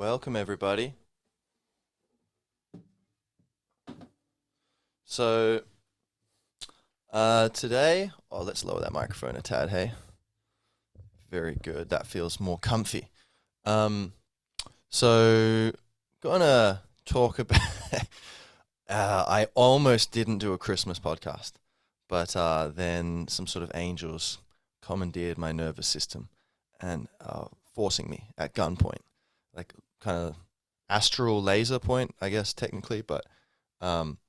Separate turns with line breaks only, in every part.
Welcome, everybody. So, today, let's lower that microphone a tad, hey? Very good. That feels more comfy. Um, so, gonna talk about. I almost didn't do a Christmas podcast, but then some sort of angels commandeered my nervous system and forcing me at gunpoint, like kind of astral laser point, I guess technically, but um,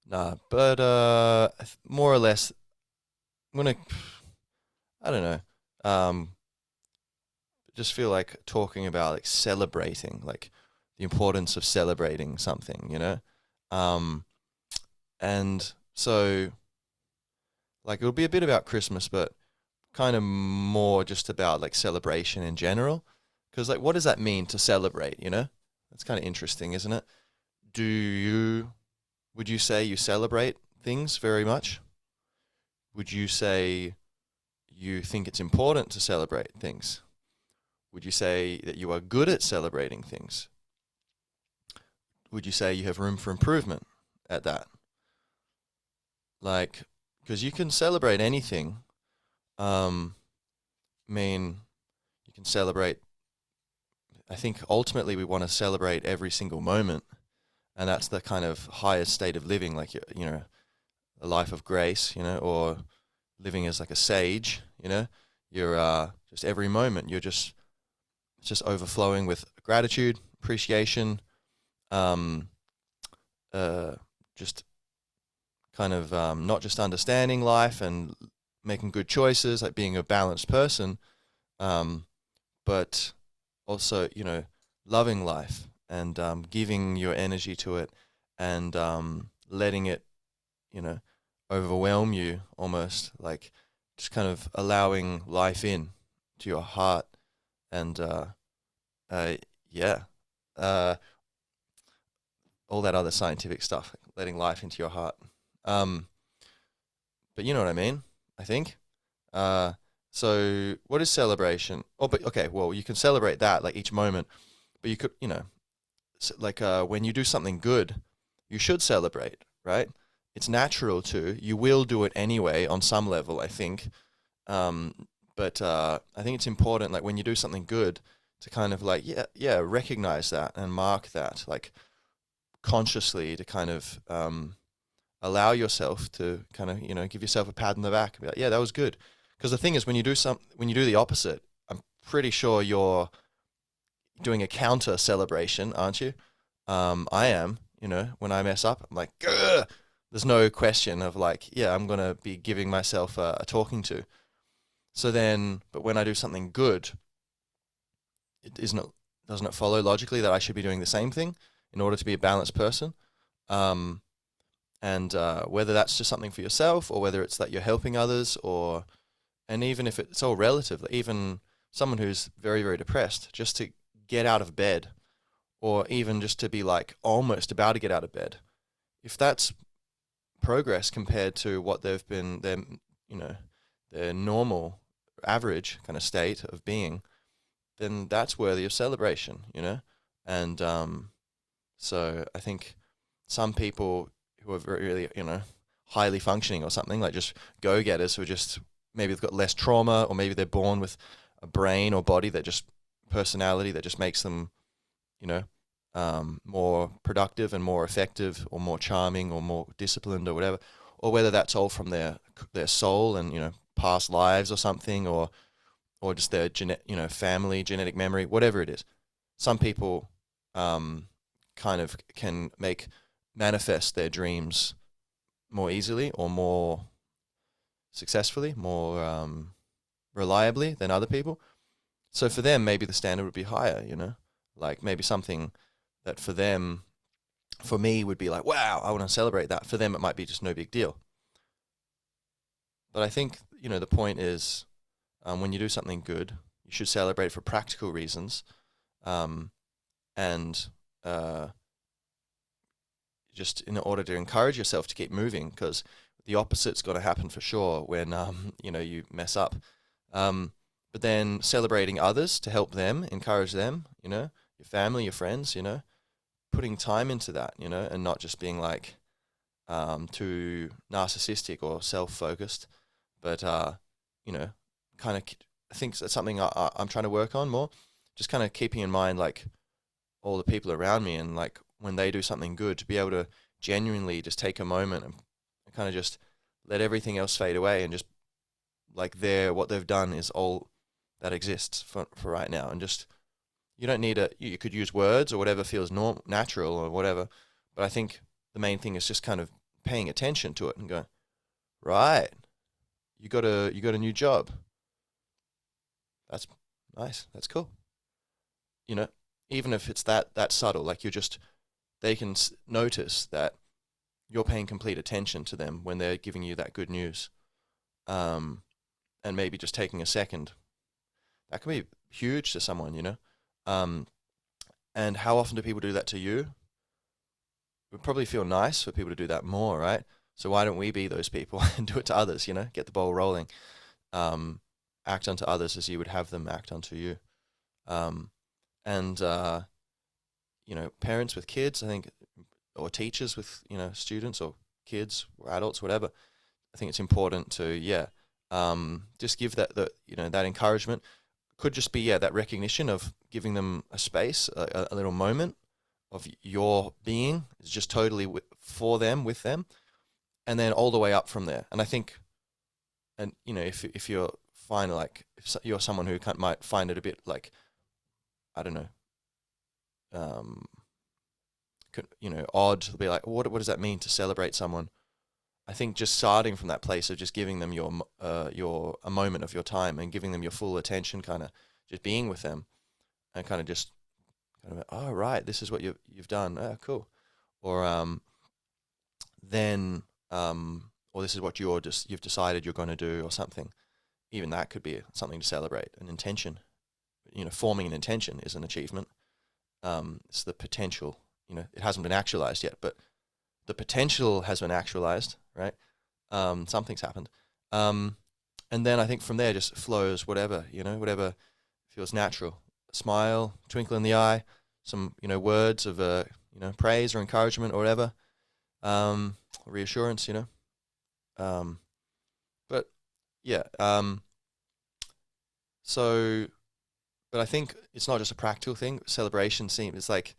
nah. But more or less, I'm gonna. I don't know. Just feel like talking about like celebrating, like the importance of celebrating something, you know. Um, and so like it'll be a bit about Christmas, but kind of more just about like celebration in general. Because like, what does that mean to celebrate? You know, that's kind of interesting, isn't it? Do you Would you say you celebrate things very much? Would you say you think it's important to celebrate things? Would you say that you are good at celebrating things? Would you say you have room for improvement at that? Like, because you can celebrate anything. Um, I mean, you can celebrate. I think ultimately we want to celebrate every single moment, and that's the kind of highest state of living, like you know, a life of grace, you know, or living as like a sage, you know. You're just every moment you're just it's just overflowing with gratitude, appreciation, um, uh, just kind of not just understanding life and making good choices, like being a balanced person, um, but also, you know, loving life and giving your energy to it and letting it, you know, overwhelm you almost, like just kind of allowing life in to your heart and uh, yeah, uh, all that other scientific stuff, like letting life into your heart. Um, but you know what I mean, I think. Uh, so what is celebration? Oh, but okay, well, you can celebrate that like each moment, but you could, you know, like when you do something good, you should celebrate, right? It's natural to. You will do it anyway on some level, I think. But I think it's important, like when you do something good, to kind of like yeah, recognize that and mark that, like consciously, to kind of allow yourself to kind of, you know, give yourself a pat on the back and be like, yeah, that was good. Because the thing is, when you do the opposite, I'm pretty sure you're doing a counter celebration, aren't you? I am. You know, when I mess up, I'm like, "Grr!" There's no question of like, yeah, I'm gonna be giving myself a talking to. So then, but when I do something good, it isn't it doesn't it follow logically that I should be doing the same thing in order to be a balanced person? Um, and whether that's just something for yourself or whether it's that you're helping others, or and even if it's all relative, like even someone who's very very depressed, just to get out of bed, or even just to be like almost about to get out of bed, if that's progress compared to what they've been their, you know, their normal average kind of state of being, then that's worthy of celebration, you know. And so I think some people who are very, really, you know, highly functioning or something, like just go-getters who are just, maybe they've got less trauma, or maybe they're born with a brain or body that just, personality that just makes them, you know, more productive and more effective or more charming or more disciplined or whatever, or whether that's all from their soul and, you know, past lives or something, or just their you know, family, genetic memory, whatever it is. Some people kind of can manifest their dreams more easily or more successfully, more reliably than other people. So for them, maybe the standard would be higher, you know, like maybe something that for them, for me would be like, wow, I want to celebrate that. For them, it might be just no big deal. But I think, you know, the point is, when you do something good, you should celebrate for practical reasons, um, and just in order to encourage yourself to keep moving, because the opposite's got to happen for sure when you know, you mess up. But then celebrating others to help them, encourage them, you know, your family, your friends, putting time into that, and not just being like too narcissistic or self-focused, but kind of, I think that's something I'm trying to work on more. Just kind of keeping in mind like all the people around me, and like when they do something good, to be able to genuinely just take a moment and kind of just let everything else fade away, and just like what they've done is all that exists for right now. And just, you don't need you could use words or whatever feels natural or whatever, but I think the main thing is just kind of paying attention to it and go, right, you got a new job. That's nice. That's cool. You know, even if it's that subtle, like they can notice that you're paying complete attention to them when they're giving you that good news. And maybe just taking a second, that can be huge to someone. And how often do people do that to you? It would probably feel nice for people to do that more, right? So why don't we be those people and do it to others, get the ball rolling. Act unto others as you would have them act unto you. And parents with kids, I think, or teachers with, students or kids or adults, whatever. I think it's important to, just give that encouragement. Could just be, that recognition of giving them a space, a little moment of your being is just totally for them, with them, and then all the way up from there. And I think, and if you're fine, like if you're someone who might find it a bit like, I don't know, odd to be like, what does that mean to celebrate someone? I think just starting from that place of just giving them a moment of your time and giving them your full attention, kind of just being with them, and kind of oh right, this is what you've done. Oh, cool. Or then or this is what you've decided you're going to do, or something. Even that could be something to celebrate. An intention, forming an intention is an achievement. It's the potential. It hasn't been actualized yet, but the potential has been actualized, right? Something's happened. And then I think from there just flows whatever feels natural. A smile, twinkle in the eye, some, words of, praise or encouragement or whatever, reassurance, but yeah. So, but I think it's not just a practical thing. Celebration it's like,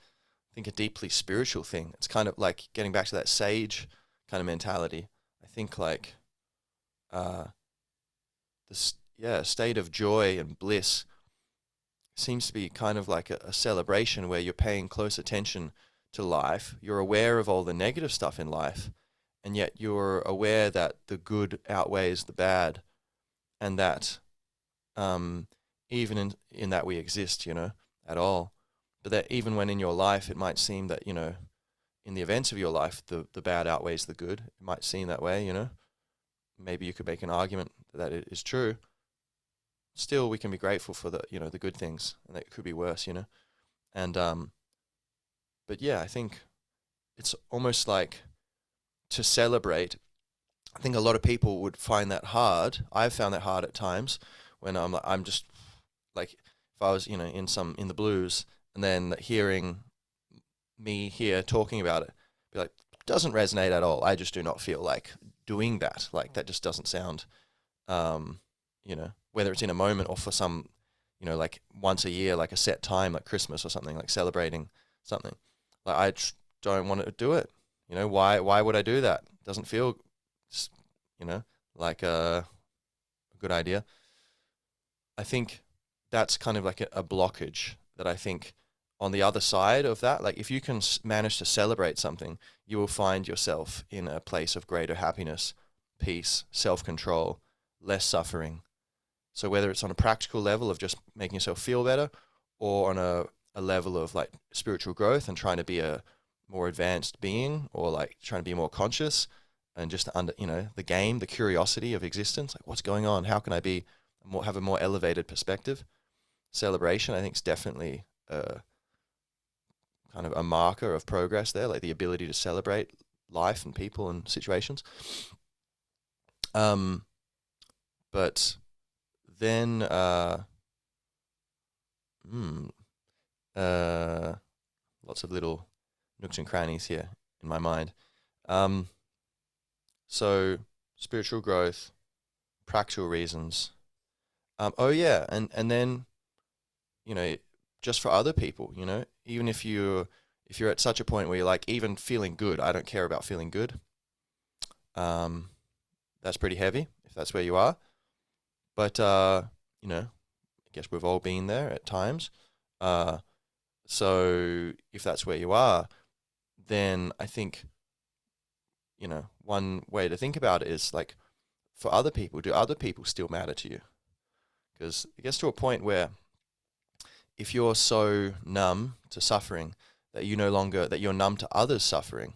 I think, a deeply spiritual thing. It's kind of like getting back to that sage kind of mentality. I think like this state of joy and bliss seems to be kind of like a celebration where you're paying close attention to life. You're aware of all the negative stuff in life, and yet you're aware that the good outweighs the bad, and that even in that we exist, at all. But that even when in your life it might seem that, in the events of your life, the bad outweighs the good. It might seem that way, Maybe you could make an argument that it is true. Still, we can be grateful for the good things, and it could be worse, And but yeah, I think it's almost like to celebrate. I think a lot of people would find that hard. I've found that hard at times when I'm just like, if I was, in the blues, and then hearing me here talking about it, be like, doesn't resonate at all. I just do not feel like doing that. Like, that just doesn't sound, whether it's in a moment or for some, like once a year, like a set time, like Christmas or something, like celebrating something. Like, I just don't want to do it. Why would I do that? Doesn't feel, like a good idea. I think that's kind of like a blockage that I think on the other side of that, like if you can manage to celebrate something, you will find yourself in a place of greater happiness, peace, self-control, less suffering. So whether it's on a practical level of just making yourself feel better, or on a level of like spiritual growth and trying to be a more advanced being, or like trying to be more conscious and just the curiosity of existence, like what's going on? How can I have a more elevated perspective? Celebration, I think, is definitely kind of a marker of progress there, like the ability to celebrate life and people and situations. But then, Lots of little nooks and crannies here in my mind. Um, so spiritual growth, practical reasons. Oh yeah, and then you know, just for other people, you know, even if you're at such a point where you're like, even feeling good, I don't care about feeling good. Um, that's pretty heavy if that's where you are. But you know, I guess we've all been there at times. Uh, so if that's where you are, then I think, you know, one way to think about it is like, for other people, do other people still matter to you? Because it gets to a point where if you're so numb to suffering that you're numb to others suffering,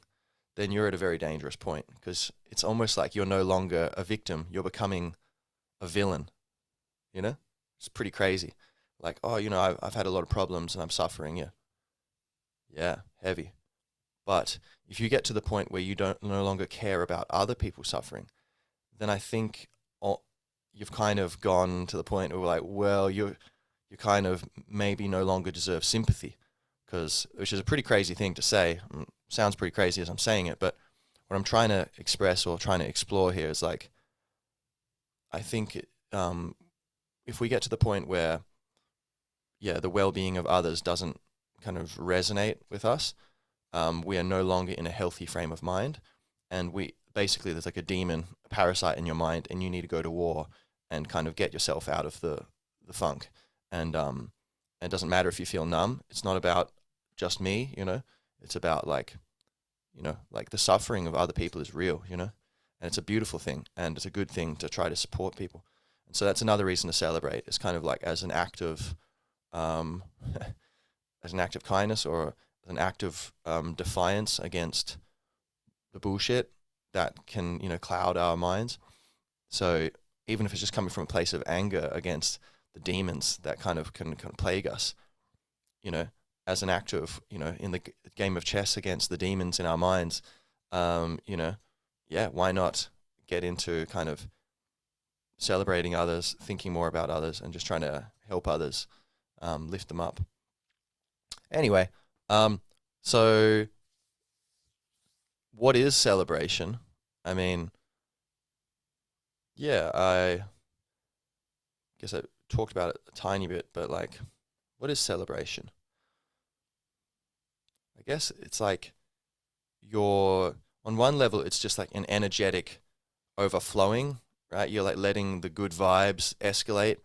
then you're at a very dangerous point, because it's almost like you're no longer a victim, you're becoming a villain, you know? It's pretty crazy. Like, oh, you know, I've had a lot of problems and I'm suffering. Yeah. Yeah, heavy. But if you get to the point where you don't no longer care about other people suffering, then I think you've kind of gone to the point where like, well, you kind of maybe no longer deserve sympathy, because which is a pretty crazy thing to say. Sounds pretty crazy as I'm saying it, but what I'm trying to express or trying to explore here is like, I think if we get to the point where, yeah, the well-being of others doesn't kind of resonate with us, we are no longer in a healthy frame of mind, and we basically, there's like a demon, a parasite in your mind, and you need to go to war and kind of get yourself out of the funk. And it doesn't matter if you feel numb. It's not about just me, you know. It's about like, you know, like the suffering of other people is real, you know, and it's a beautiful thing, and it's a good thing to try to support people. And so that's another reason to celebrate. It's kind of like as an act of um, as an act of kindness, or an act of defiance against the bullshit that can, you know, cloud our minds. So even if it's just coming from a place of anger against the demons that kind of can plague us, you know, as an act of, you know, in the game of chess against the demons in our minds, you know, yeah, why not get into kind of celebrating others, thinking more about others, and just trying to help others, lift them up. Anyway, so what is celebration? I mean, yeah, I guess I talked about it a tiny bit, but like, what is celebration? I guess it's like you're, on one level, it's just like an energetic overflowing, right? You're like letting the good vibes escalate,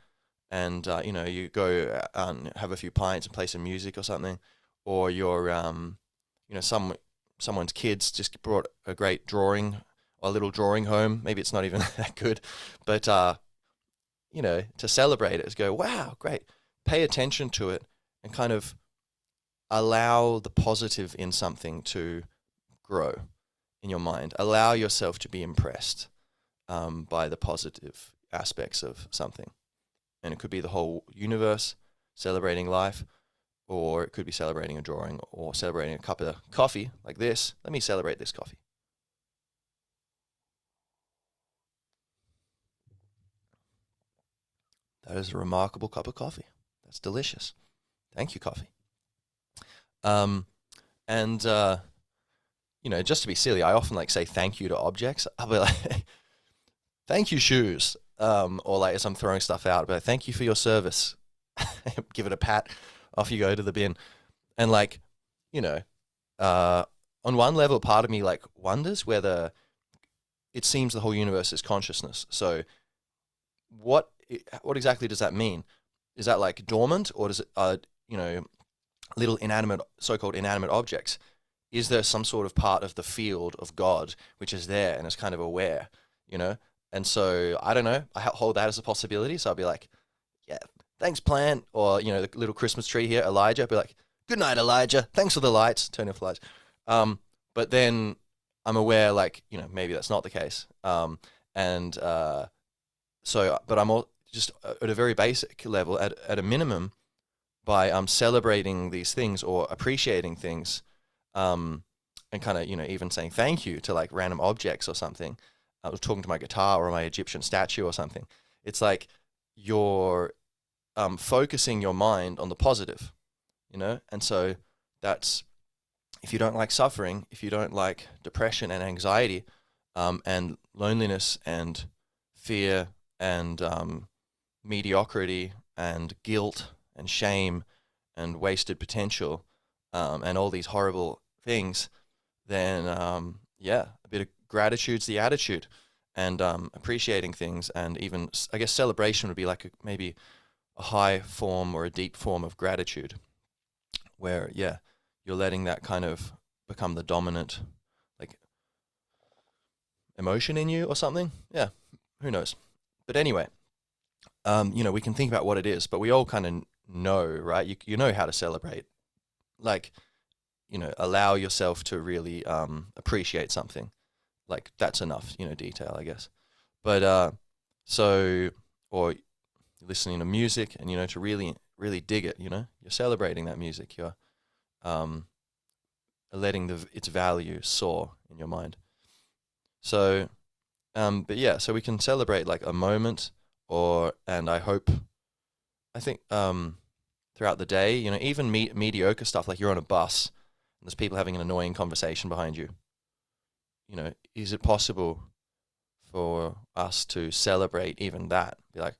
and you know, you go out and have a few pints and play some music or something, or you're, you know, someone's kids just brought a great drawing, or a little drawing home. Maybe it's not even that good, but you know, to celebrate it is go, wow, great. Pay attention to it and kind of allow the positive in something to grow in your mind. Allow yourself to be impressed by the positive aspects of something. And it could be the whole universe, celebrating life, or it could be celebrating a drawing, or celebrating a cup of coffee like this. Let me celebrate this coffee. That is a remarkable cup of coffee. That's delicious. Thank you, coffee. Um, and you know, just to be silly, I often like say thank you to objects. I'll be like, thank you, shoes. Or like as I'm throwing stuff out, but thank you for your service. Give it a pat. Off you go to the bin. And like, you know, uh, on one level, part of me like wonders whether it seems the whole universe is consciousness. So what exactly does that mean? Is that like dormant, or does it, you know, little inanimate, so-called inanimate objects? Is there some sort of part of the field of God which is there and is kind of aware, you know? And so I don't know. I hold that as a possibility. So I'll be like, yeah, thanks, plant, or you know, the little Christmas tree here, Elijah. I'll be like, good night, Elijah. Thanks for the lights. Turn off the lights. But then I'm aware, like, you know, maybe that's not the case. And so, but I'm all just at a very basic level, at a minimum, by celebrating these things or appreciating things, and kind of, you know, even saying thank you to like random objects or something. I was talking to my guitar or my Egyptian statue or something. It's like you're focusing your mind on the positive, you know? And so that's, if you don't like suffering, if you don't like depression and anxiety, and loneliness and fear and mediocrity and guilt and shame and wasted potential, and all these horrible things, then yeah, a bit of gratitude's the attitude, and appreciating things, and even I guess celebration would be like maybe a high form or a deep form of gratitude, where yeah, you're letting that kind of become the dominant like emotion in you or something. Yeah, who knows? But anyway, you know, we can think about what it is, but we all kind of know, right? You know how to celebrate. Like, you know, allow yourself to really appreciate something. Like that's enough, you know, detail, I guess. But so, or listening to music, and you know, to really really dig it, you know, you're celebrating that music. You're um, letting its value soar in your mind. So, but yeah, so we can celebrate like a moment, or and I think throughout the day, you know, even mediocre stuff, like you're on a bus and there's people having an annoying conversation behind you. You know, is it possible for us to celebrate even that? Be like,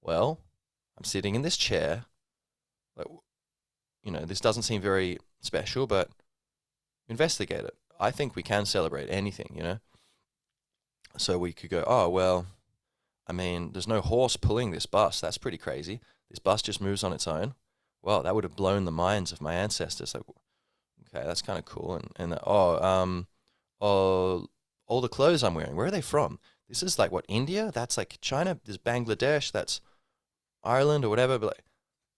well, I'm sitting in this chair. Like, you know, this doesn't seem very special, but investigate it. I think we can celebrate anything, you know? So we could go, oh, well, I mean, there's no horse pulling this bus. That's pretty crazy. This bus just moves on its own. Well, that would have blown the minds of my ancestors. Like, okay, that's kind of cool. Oh, all the clothes I'm wearing, where are they from? This is like what, India? That's like China. There's Bangladesh. That's Ireland or whatever. But like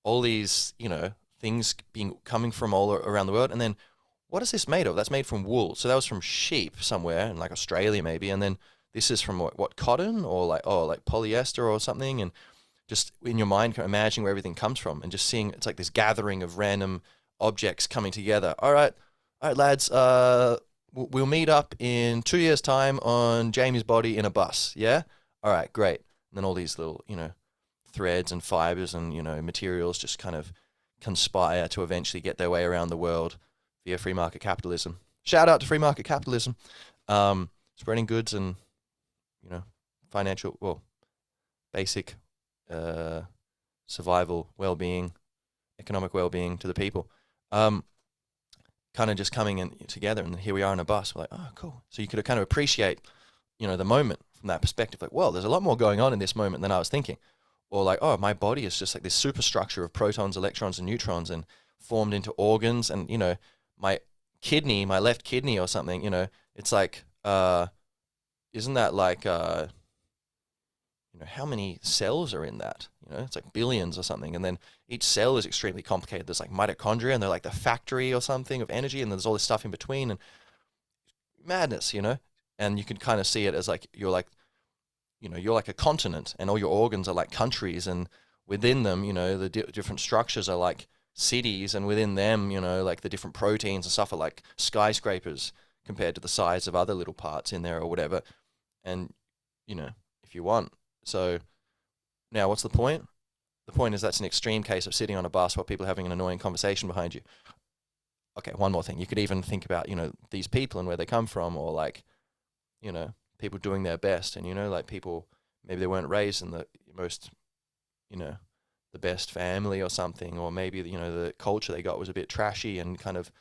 all these, you know, things being coming from all around the world. And then what is this made of? That's made from wool. So that was from sheep somewhere in like Australia maybe. And then this is from what cotton, or like, oh, like polyester or something. And just in your mind, kind of imagining where everything comes from, and just seeing it's like this gathering of random objects coming together. All right, lads. We'll meet up in 2 years' time on Jamie's body in a bus. Yeah. All right, great. And then all these little, you know, threads and fibers and, you know, materials just kind of conspire to eventually get their way around the world via free market capitalism. Shout out to free market capitalism, spreading goods and, you know, financial, well, basic survival, well-being, economic well-being to the people. Kind of just coming in together, and here we are on a bus. We're like, oh, cool. So you could kind of appreciate, you know, the moment from that perspective. Like, well, there's a lot more going on in this moment than I was thinking. Or like, oh, my body is just like this superstructure of protons, electrons, and neutrons, and formed into organs. And you know, my kidney, my left kidney or something. You know, it's like, isn't that like, you know, how many cells are in that? You know, it's like billions or something. And then each cell is extremely complicated. There's like mitochondria, and they're like the factory or something of energy, and then there's all this stuff in between, and madness, you know. And you can kind of see it as like you're like, you know, you're like a continent, and all your organs are like countries, and within them, you know, the different structures are like cities, and within them, you know, like the different proteins and stuff are like skyscrapers compared to the size of other little parts in there or whatever. And you know, if you want. So now what's the point? The point is that's an extreme case of sitting on a bus while people are having an annoying conversation behind you. Okay, one more thing. You could even think about, you know, these people and where they come from, or like, you know, people doing their best, and, you know, like people, maybe they weren't raised in the most, you know, the best family or something, or maybe, you know, the culture they got was a bit trashy and kind of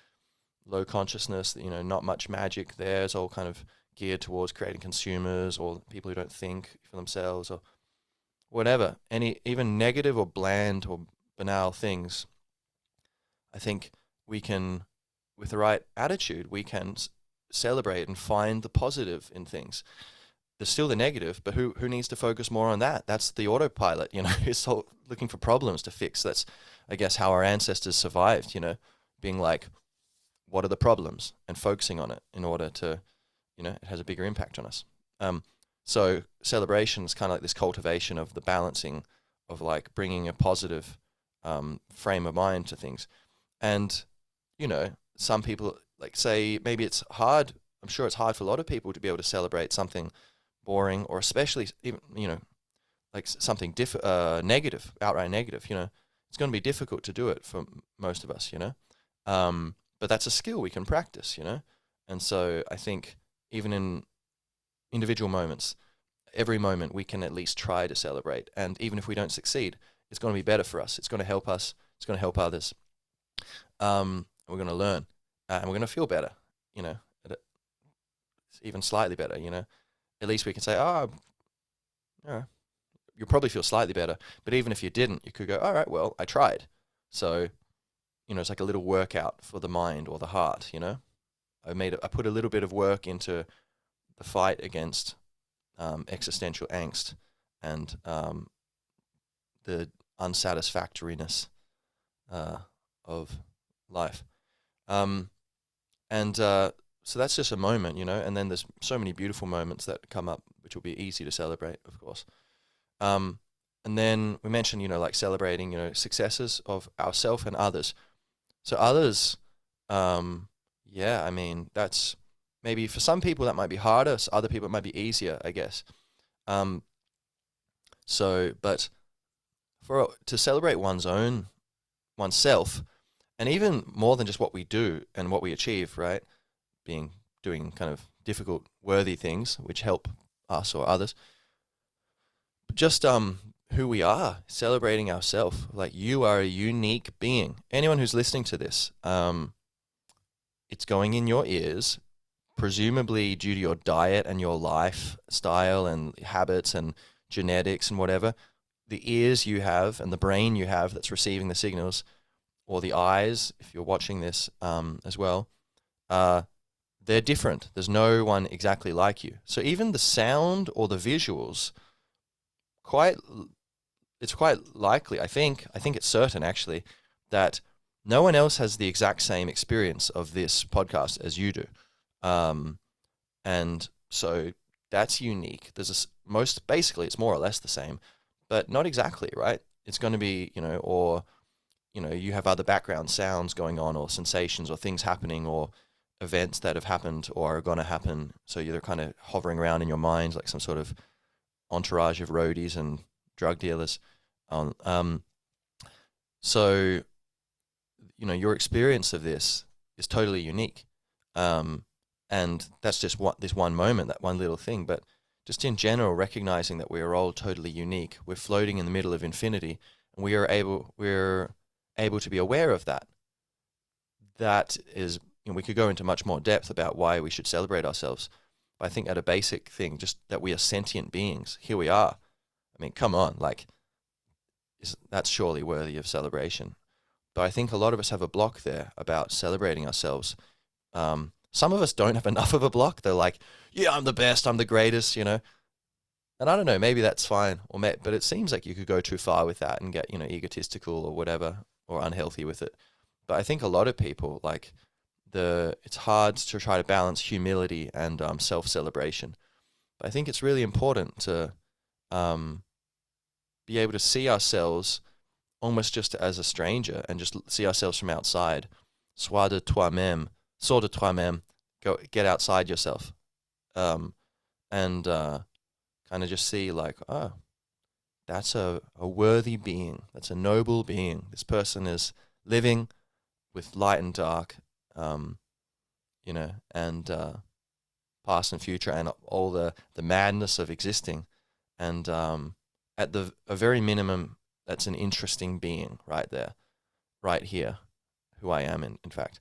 low consciousness, you know, not much magic there. It's all kind of geared towards creating consumers or people who don't think for themselves or whatever. Any even negative or bland or banal things, I think we can, with the right attitude, we can celebrate and find the positive in things. There's still the negative, but who needs to focus more on that? That's the autopilot, you know. It's all looking for problems to fix. That's, I guess, how our ancestors survived, you know, being like, what are the problems, and focusing on it in order to, you know, it has a bigger impact on us. So celebration is kind of like this cultivation of the balancing of like bringing a positive frame of mind to things. And, you know, some people like say maybe it's hard. I'm sure it's hard for a lot of people to be able to celebrate something boring, or especially even, you know, like something negative, outright negative, you know. It's going to be difficult to do it for most of us, but that's a skill we can practice, And so I think even in individual moments, every moment we can at least try to celebrate. And even if we don't succeed, it's going to be better for us. It's going to help us. It's going to help others. We're going to learn, and we're going to feel better, even slightly better, At least we can say, you'll probably feel slightly better. But even if you didn't, you could go, all right, well, I tried. So, it's like a little workout for the mind or the heart, I put a little bit of work into the fight against existential angst and the unsatisfactoriness of life. So that's just a moment, and then there's so many beautiful moments that come up, which will be easy to celebrate, of course. And then we mentioned, like celebrating, successes of ourselves and others. So others, that's maybe for some people that might be harder. So other people it might be easier, I guess. But to celebrate oneself, and even more than just what we do and what we achieve, right? Doing kind of difficult, worthy things which help us or others. But just who we are, celebrating ourselves. Like, you are a unique being. Anyone who's listening to this, it's going in your ears, presumably due to your diet and your lifestyle and habits and genetics and whatever. The ears you have and the brain you have that's receiving the signals, or the eyes, if you're watching this as well, they're different. There's no one exactly like you. So even the sound or the visuals, it's quite likely, I think it's certain actually, that no one else has the exact same experience of this podcast as you do. And so that's unique. Basically it's more or less the same, but not exactly, right? It's going to be, you have other background sounds going on, or sensations, or things happening, or events that have happened or are going to happen. So you're kind of hovering around in your mind like some sort of entourage of roadies and drug dealers. So, your experience of this is totally unique. And that's just this one moment, that one little thing. But just in general, recognizing that we are all totally unique. We're floating in the middle of infinity, and we're able to be aware of that. That is, we could go into much more depth about why we should celebrate ourselves. But I think at a basic thing, just that we are sentient beings. Here we are. I mean, come on, that's surely worthy of celebration. But I think a lot of us have a block there about celebrating ourselves. Some of us don't have enough of a block. They're like, yeah, I'm the best, I'm the greatest, And I don't know, maybe that's fine, but it seems like you could go too far with that and get, egotistical or whatever, or unhealthy with it. But I think a lot of people, it's hard to try to balance humility and self-celebration. But I think it's really important to be able to see ourselves almost just as a stranger and just see ourselves from outside. Sois de toi-même, sors de toi-même, get outside yourself. And kind of just see that's a worthy being. That's a noble being. This person is living with light and dark, and past and future, and all the madness of existing. And at a very minimum, that's an interesting being right there, right here, who I am in fact.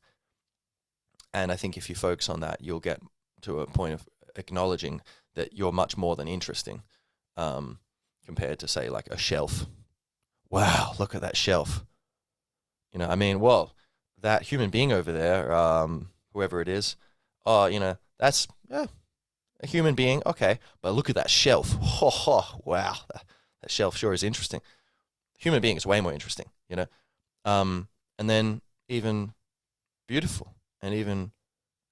And I think if you focus on that, you'll get to a point of acknowledging that you're much more than interesting, compared to, say, a shelf. Wow, look at that shelf. That human being over there, whoever it is, that's a human being, okay, but look at that shelf. Wow, that shelf sure is interesting. Human being is way more interesting, and then even beautiful and even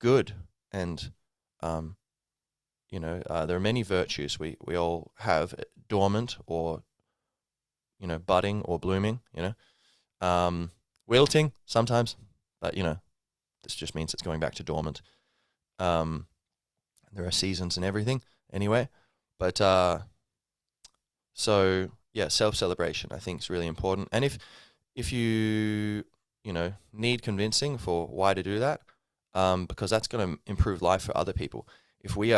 good, and there are many virtues we all have, dormant or budding or blooming, wilting sometimes, but this just means it's going back to dormant. There are seasons and everything anyway, but so yeah, self-celebration I think is really important. And if you need convincing for why to do that, because that's going to improve life for other people. If we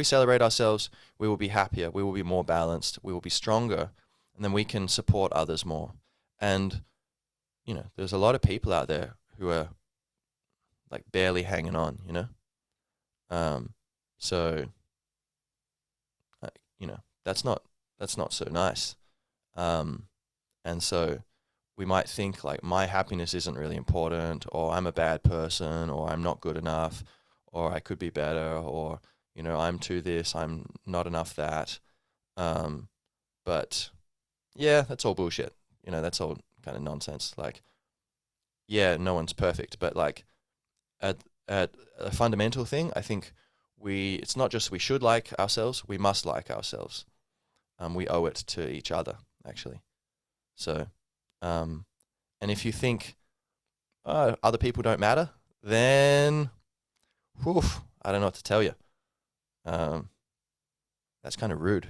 celebrate ourselves, we will be happier, we will be more balanced, we will be stronger, and then we can support others more. And there's a lot of people out there who are like barely hanging on, so that's not so nice. And so we might think like my happiness isn't really important, or I'm a bad person, or I'm not good enough, or I could be better, or I'm too this, I'm not enough that. But yeah, that's all bullshit. That's all kind of nonsense. Like, yeah, no one's perfect, but like at a fundamental thing, I think it's not just we should like ourselves, we must like ourselves. We owe it to each other, actually. So, and if you think other people don't matter, then, whew, I don't know what to tell you. That's kind of rude,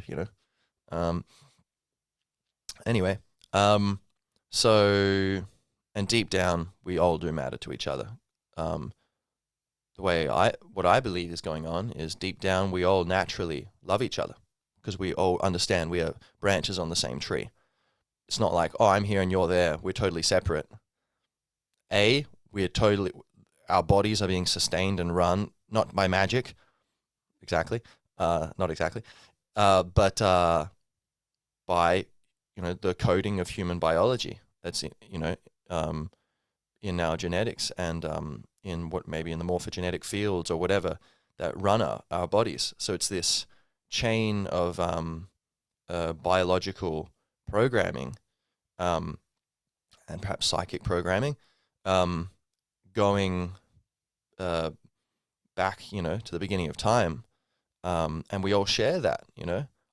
Anyway, so, and deep down, we all do matter to each other. What I believe is going on is deep down, we all naturally love each other because we all understand we are branches on the same tree. It's not like, oh, I'm here and you're there. We're totally separate. Our bodies are being sustained and run, not by magic, exactly, not exactly, but by, the coding of human biology that's, in our genetics and in what maybe in the morphogenetic fields or whatever that run our bodies. So it's this chain of biological programming and perhaps psychic programming going back, to the beginning of time. And we all share that,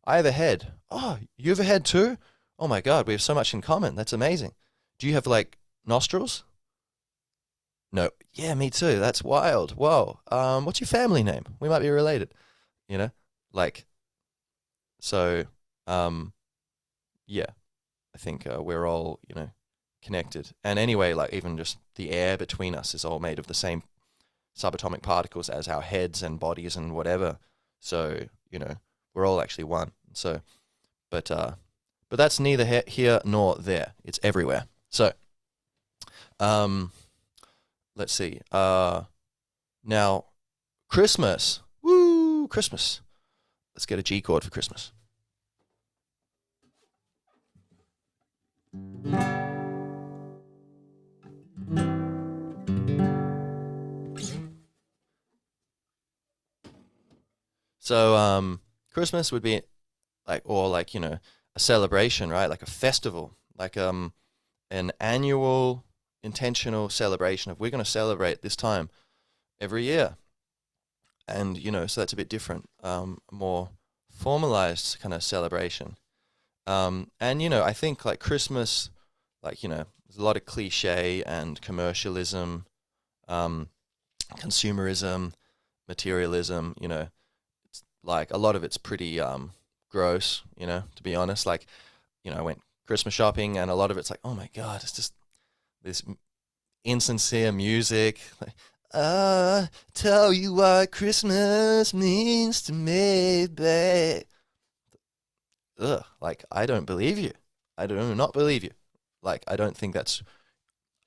I have a head. Oh, you have a head too? Oh my God, we have so much in common. That's amazing. Do you have like nostrils? No. Yeah, me too. That's wild. Whoa. What's your family name? We might be related. Like, so, yeah, I think we're all, connected. And anyway, like even just the air between us is all made of the same subatomic particles as our heads and bodies and whatever. So, we're all actually one. So, but that's neither here nor there. It's everywhere. So, let's see. Now, Christmas. Woo, Christmas. Let's get a G chord for Christmas. So, Christmas would be like, or like, a celebration, right? Like a festival, like an annual intentional celebration of we're going to celebrate this time every year. And, so that's a bit different, more formalized kind of celebration. And, I think like Christmas, like, there's a lot of cliche and commercialism, consumerism, materialism, it's like a lot of it's pretty gross, to be honest. Like, I went Christmas shopping and a lot of it's like, oh my God, it's just this insincere music. Like, tell you what Christmas means to me, babe. Ugh, like, I don't believe you. I do not believe you. Like, I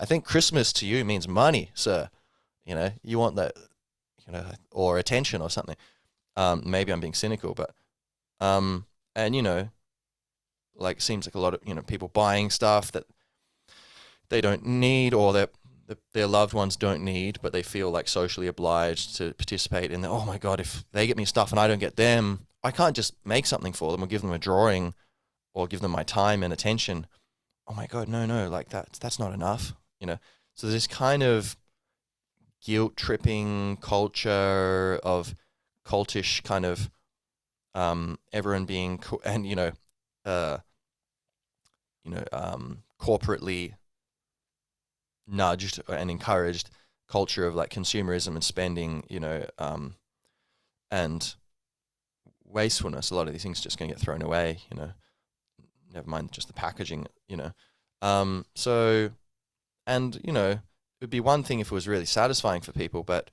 think Christmas to you means money, sir. You want that, or attention or something. Maybe I'm being cynical, but, and, like, seems like a lot of, people buying stuff that they don't need or their loved ones don't need, but they feel like socially obliged to participate in the, oh my God, if they get me stuff and I don't get them, I can't just make something for them or give them a drawing or give them my time and attention. Oh my God, no, like that's not enough, So there's this kind of guilt-tripping culture of cultish kind of everyone being and corporately nudged and encouraged culture of like consumerism and spending, and wastefulness. A lot of these things are just going to get thrown away, never mind just the packaging, So, and it would be one thing if it was really satisfying for people, but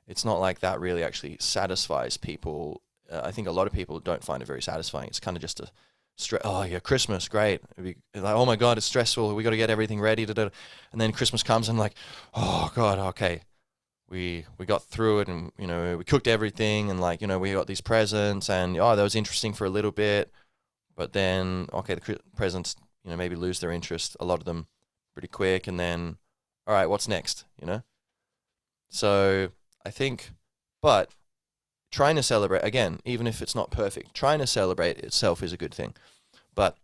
it's not like that really actually satisfies people. I think a lot of people don't find it very satisfying. It's kind of just a stress. Oh yeah, Christmas, great. It'd be like, oh my God, it's stressful. We got to get everything ready. Da, da. And then Christmas comes and like, oh God, okay, we got through it, and we cooked everything, and like we got these presents, and that was interesting for a little bit, but then okay, the presents maybe lose their interest, a lot of them, pretty quick, and then all right, what's next? So I think, but trying to celebrate again, even if it's not perfect, trying to celebrate itself is a good thing. But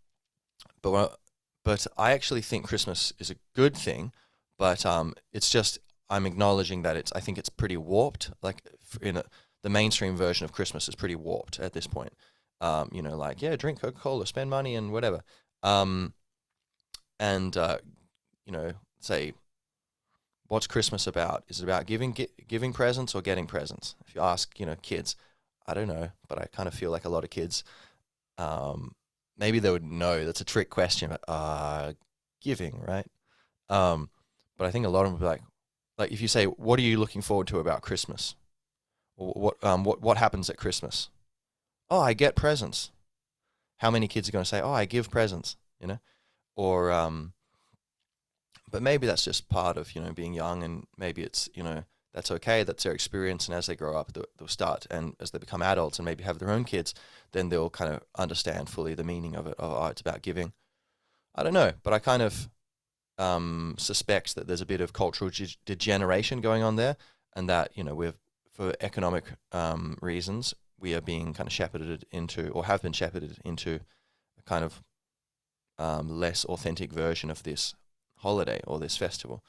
but but I actually think Christmas is a good thing. But it's just I'm acknowledging that I think it's pretty warped. Like the mainstream version of Christmas is pretty warped at this point. Like yeah, drink Coca-Cola, spend money, and whatever. And say, what's Christmas about? Is it about giving presents or getting presents? If you ask, kids, I don't know, but I kind of feel like a lot of kids, maybe they would know. That's a trick question, but giving, right? But I think a lot of them would be like if you say, what are you looking forward to about Christmas? Or what happens at Christmas? Oh, I get presents. How many kids are going to say, oh, I give presents? Or but maybe that's just part of being young, and maybe it's that's okay, that's their experience, and as they grow up they'll start, and as they become adults and maybe have their own kids, then they'll kind of understand fully the meaning of it. Oh, it's about giving. I don't know, but I kind of suspect that there's a bit of cultural degeneration going on there, and that for economic reasons we are being kind of shepherded into, or have been shepherded into, a kind of less authentic version of this holiday or this festival.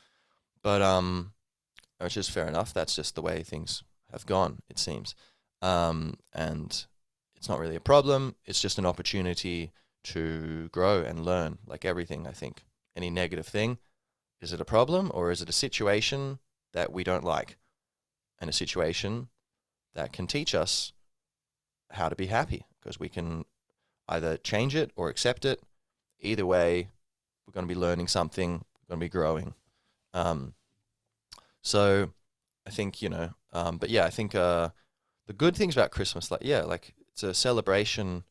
But which is fair enough. That's just the way things have gone, it seems. And it's not really a problem. It's just an opportunity to grow and learn, like everything, I think. Any negative thing, is it a problem, or is it a situation that we don't like? And a situation that can teach us how to be happy, because we can either change it or accept it. Either way, we're going to be learning something, we're going to be growing. So I think, but yeah, I think the good things about Christmas, like, yeah, like it's a celebration.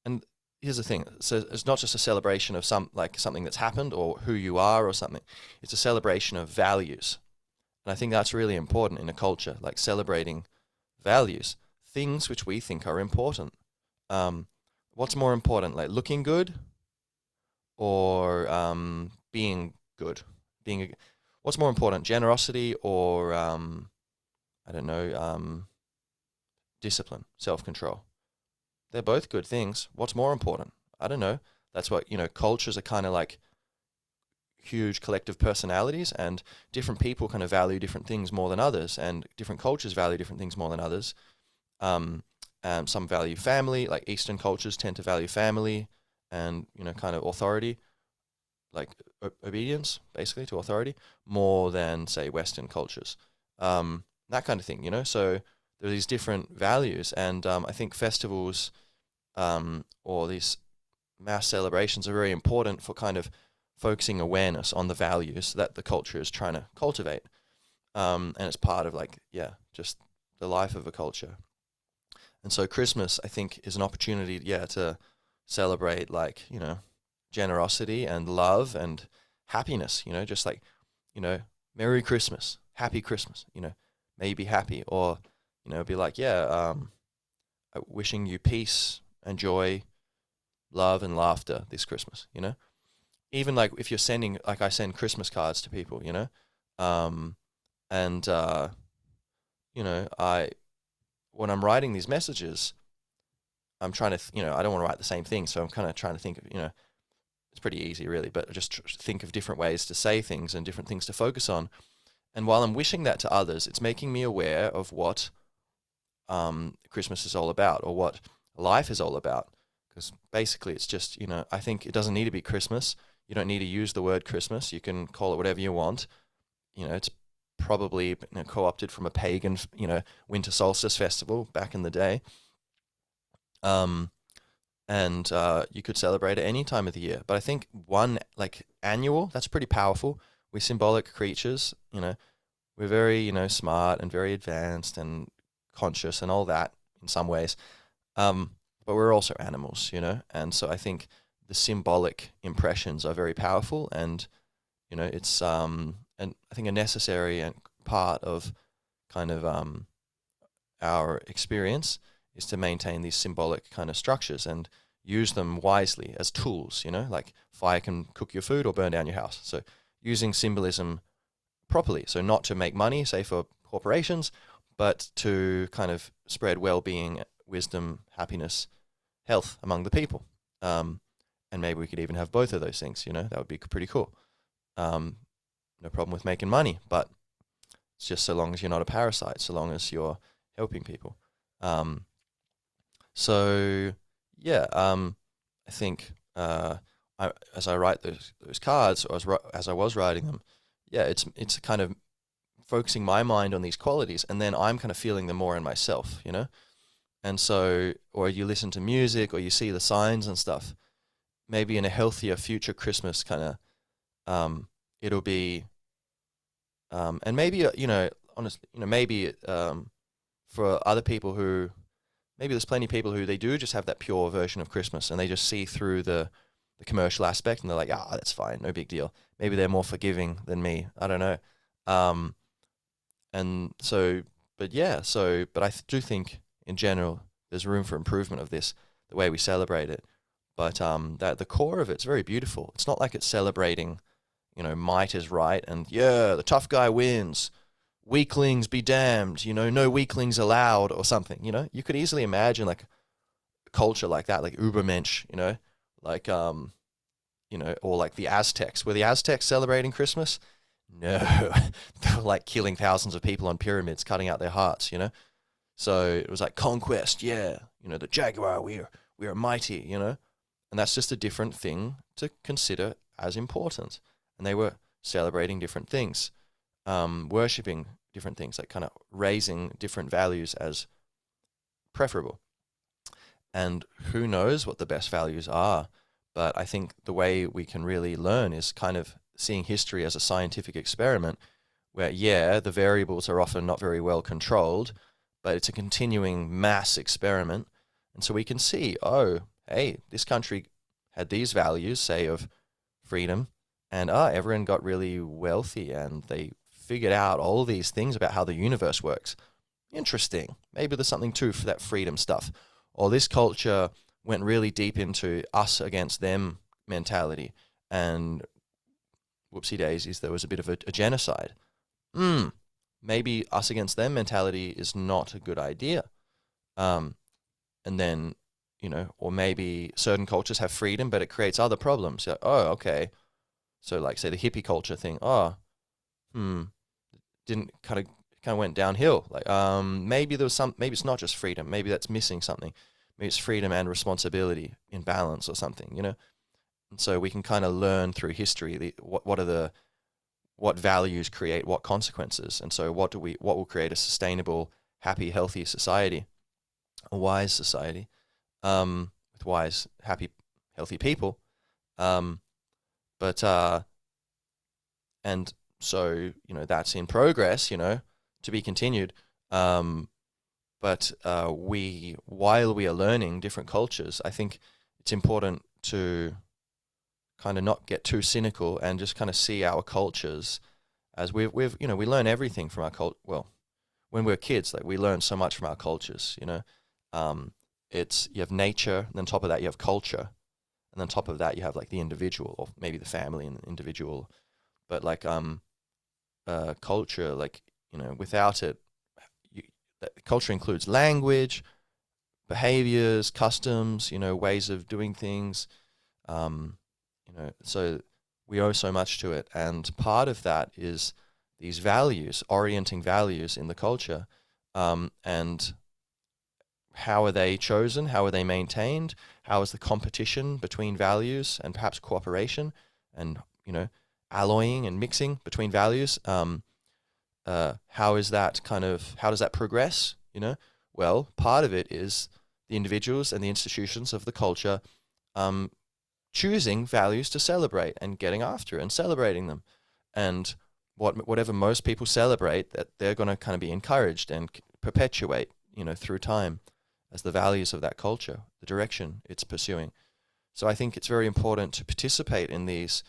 And here's the thing. So it's not just a celebration of something that's happened or who you are or something. It's a celebration of values. And I think that's really important in a culture, like celebrating values, things which we think are important. What's more important, like looking good or being good? What's more important, generosity or I don't know, discipline, self-control? They're both good things. What's more important? I don't know. That's what cultures are kind of like huge collective personalities, and different people kind of value different things more than others, and different cultures value different things more than others. And some value family, like Eastern cultures tend to value family and kind of authority, like obedience basically to authority, more than say Western cultures. That kind of thing, So there are these different values, and I think festivals or these mass celebrations are very important for kind of focusing awareness on the values that the culture is trying to cultivate. And it's part of just the life of a culture. And so Christmas, I think, is an opportunity, to celebrate generosity and love and happiness, just like, Merry Christmas, Happy Christmas, may you be happy, or, be like, wishing you peace and joy, love and laughter this Christmas, Even like if you're sending, like I send Christmas cards to people, and, when I'm writing these messages, I'm trying to, I don't want to write the same thing. So I'm kind of trying to think of, it's pretty easy really, but just think of different ways to say things and different things to focus on. And while I'm wishing that to others, it's making me aware of what Christmas is all about, or what life is all about. Because basically it's just, I think it doesn't need to be Christmas. You don't need to use the word Christmas. You can call it whatever you want. It's probably co-opted from a pagan, winter solstice festival back in the day. and you could celebrate at any time of the year. But I think one, like annual, that's pretty powerful. We're symbolic creatures, we're very, smart and very advanced and conscious and all that in some ways. But we're also animals, and so I think the symbolic impressions are very powerful, and it's and I think a necessary and part of kind of our experience is to maintain these symbolic kind of structures and use them wisely as tools, like fire can cook your food or burn down your house. So using symbolism properly. So not to make money, say for corporations, but to kind of spread well-being, wisdom, happiness, health among the people. And maybe we could even have both of those things, that would be pretty cool. No problem with making money, but it's just so long as you're not a parasite, so long as you're helping people. So yeah, I think as I write those cards, or as I was writing them, yeah, it's kind of focusing my mind on these qualities, and then I'm kind of feeling them more in myself, And so, or you listen to music, or you see the signs and stuff. Maybe in a healthier future Christmas kind of, it'll be, and maybe honestly, maybe for other people who, maybe there's plenty of people who they do just have that pure version of Christmas, and they just see through the commercial aspect, and they're like, that's fine, no big deal. Maybe they're more forgiving than me. I don't know. And so, but I do think in general there's room for improvement of this, the way we celebrate it. But that the core of it's very beautiful. It's not like it's celebrating, might is right, and the tough guy wins. Weaklings be damned, no weaklings allowed, or something. You could easily imagine like a culture like that, like Ubermensch, like or like the Aztecs. Were the Aztecs celebrating Christmas? No, they were like killing thousands of people on pyramids, cutting out their hearts. So it was like conquest. Yeah, the jaguar. We are mighty. And that's just a different thing to consider as important. And they were celebrating different things, worshipping different things, like kind of raising different values as preferable. And who knows what the best values are? But I think the way we can really learn is kind of seeing history as a scientific experiment where, the variables are often not very well controlled, but it's a continuing mass experiment. And so we can see, hey, this country had these values, say, of freedom, and everyone got really wealthy and they figured out all these things about how the universe works. Interesting. Maybe there's something to that freedom stuff. Or this culture went really deep into us against them mentality, and whoopsie daisies, there was a bit of a genocide. Maybe us against them mentality is not a good idea. And then, or maybe certain cultures have freedom, but it creates other problems. Okay. So like, say the hippie culture thing, didn't kind of went downhill. Like, maybe there was maybe it's not just freedom. Maybe that's missing something. Maybe it's freedom and responsibility in balance or something, And so we can kind of learn through history what values create what consequences, and so what will create a sustainable, happy, healthy society, a wise society, with wise, happy, healthy people, and so that's in progress, to be continued. But while we are learning different cultures, I think it's important to kind of not get too cynical and just kind of see our cultures as we learn everything from our culture. Well, when we're kids, like we learn so much from our cultures, it's, you have nature, and then on top of that you have culture, and then on top of that you have like the individual, or maybe the family and the individual. But like culture, like, without it, culture includes language, behaviors, customs, ways of doing things. So we owe so much to it. And part of that is these values, orienting values in the culture. And how are they chosen? How are they maintained? How is the competition between values and perhaps cooperation and, alloying and mixing between values? How does that progress? Well, part of it is the individuals and the institutions of the culture choosing values to celebrate and getting after and celebrating them. And whatever most people celebrate, that they're going to kind of be encouraged and perpetuate, through time as the values of that culture, the direction it's pursuing. So I think it's very important to participate in these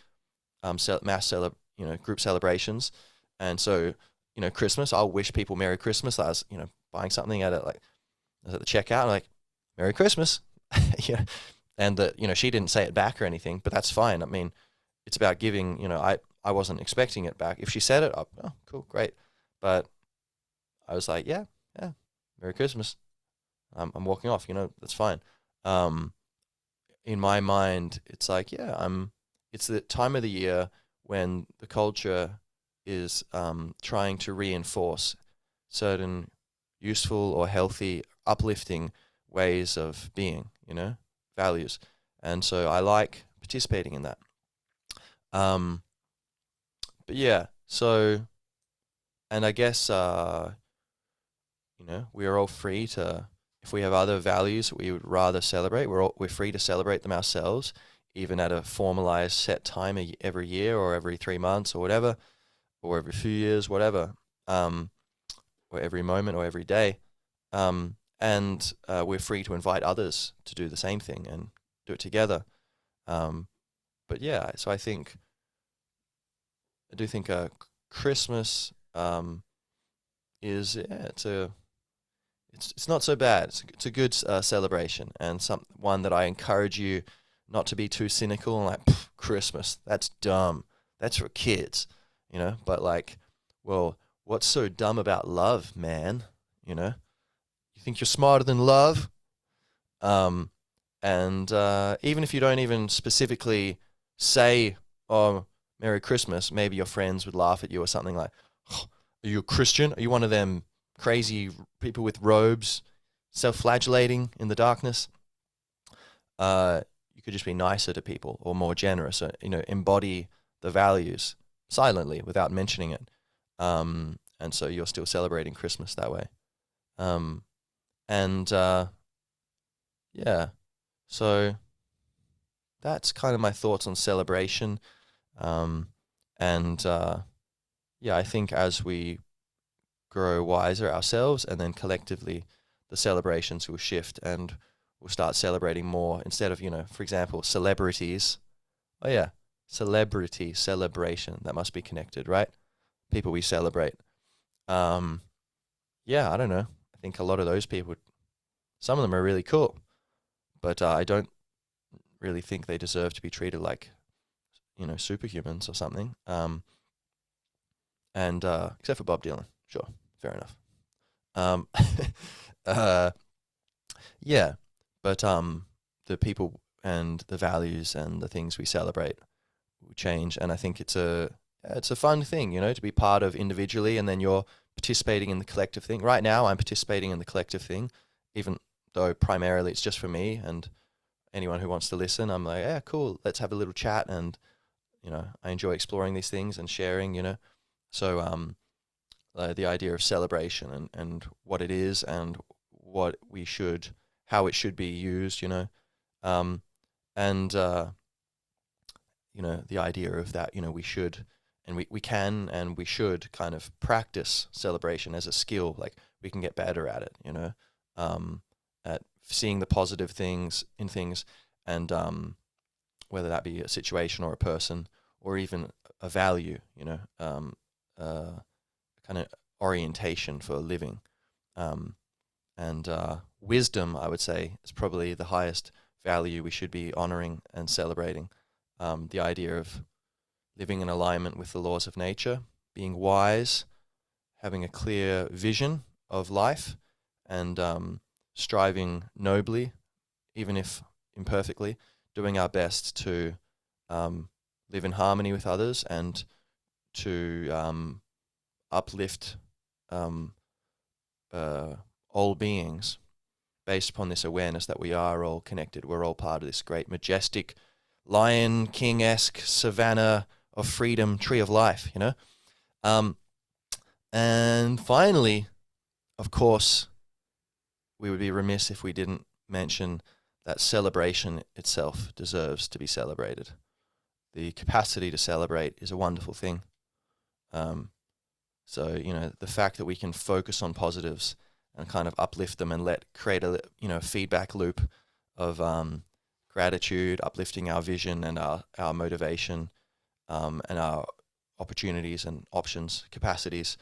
group celebrations. And so, Christmas, I'll wish people Merry Christmas. I was, buying something I was at the checkout, like, Merry Christmas. Yeah. And that, she didn't say it back or anything, but that's fine. I mean, it's about giving, I wasn't expecting it back. If she said it, oh, cool, great. But I was like, yeah, Merry Christmas. I'm walking off, that's fine. In my mind, it's like, it's the time of the year when the culture is trying to reinforce certain useful or healthy, uplifting ways of being, values. And so I like participating in that. But yeah, so, and I guess, we are all free to, if we have other values we would rather celebrate, we're free to celebrate them ourselves, even at a formalized set time every year or every 3 months or whatever, or every few years, whatever, or every moment or every day. And we're free to invite others to do the same thing and do it together. But yeah, so I do think Christmas is, it's not so bad. It's a good celebration, and one that I encourage you not to be too cynical and like, Christmas, that's dumb. That's for kids, But like, well, what's so dumb about love, man? You think you're smarter than love? And even if you don't even specifically say, "Oh, Merry Christmas," maybe your friends would laugh at you or something like, oh, "Are you a Christian? Are you one of them crazy people with robes, self-flagellating in the darkness?" You could just be nicer to people or more generous, embody the values silently without mentioning it. And so you're still celebrating Christmas that way. Yeah, so that's kind of my thoughts on celebration. I think as we grow wiser ourselves, and then collectively the celebrations will shift and we'll start celebrating more instead of, for example, celebrities. Oh yeah, celebrity celebration. That must be connected, right? People we celebrate. Yeah, I don't know. I think a lot of those people, some of them are really cool, but I don't really think they deserve to be treated like, superhumans or something. Except for Bob Dylan, sure, fair enough. Yeah, but the people and the values and the things we celebrate will change, and I think it's a fun thing, to be part of individually, and then you're participating in the collective thing. Right now, I'm participating in the collective thing, even though primarily it's just for me and anyone who wants to listen. I'm like, yeah, cool, let's have a little chat, and I enjoy exploring these things and sharing. So the idea of celebration and what it is and how it should be used, and the idea of that, we should, and we can and we should kind of practice celebration as a skill. Like, we can get better at it, at seeing the positive things in things, and whether that be a situation or a person or even a value, kind of orientation for living. And wisdom, I would say, is probably the highest value we should be honoring and celebrating. The idea of living in alignment with the laws of nature, being wise, having a clear vision of life, and striving nobly, even if imperfectly, doing our best to live in harmony with others and to uplift all beings based upon this awareness that we are all connected. We're all part of this great, majestic, Lion King-esque savanna of freedom, tree of life, And finally, of course, we would be remiss if we didn't mention that celebration itself deserves to be celebrated. The capacity to celebrate is a wonderful thing. So, you know, the fact that we can focus on positives and kind of uplift them and create a, you know, feedback loop of gratitude, uplifting our vision and our motivation, and our opportunities and options, capacities,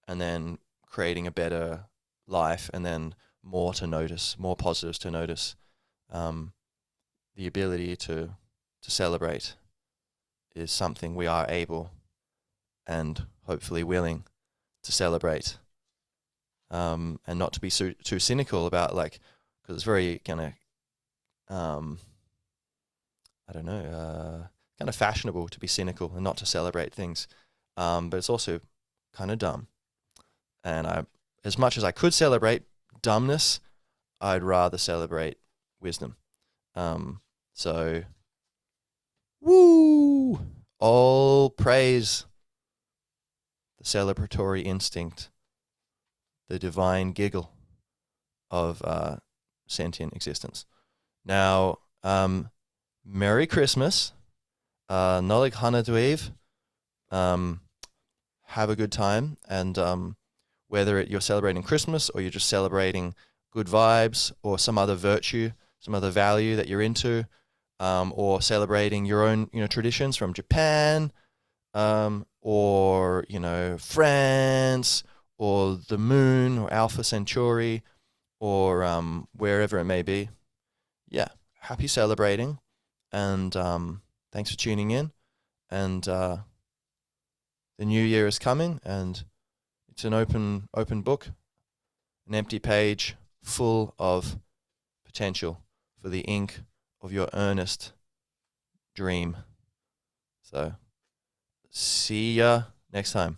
and then creating a better life, and then more to notice, more positives to notice. The ability to celebrate is something we are able and hopefully willing to celebrate, and not to be too cynical about, like, because it's very kind of, I don't know, kind of fashionable to be cynical and not to celebrate things, but it's also kind of dumb. And as much as I could celebrate dumbness, I'd rather celebrate wisdom. So, woo! All praise the celebratory instinct, the divine giggle of sentient existence. Now, Merry Christmas. Nolig Hana Dweev. Have a good time, and whether you're celebrating Christmas or you're just celebrating good vibes or some other virtue, some other value that you're into, or celebrating your own, you know, traditions from Japan, or, you know, France, or the moon, or Alpha Centauri, or wherever it may be. Yeah, happy celebrating, and thanks for tuning in. And the new year is coming, and it's an open book, an empty page full of potential for the ink of your earnest dream. So, see ya next time.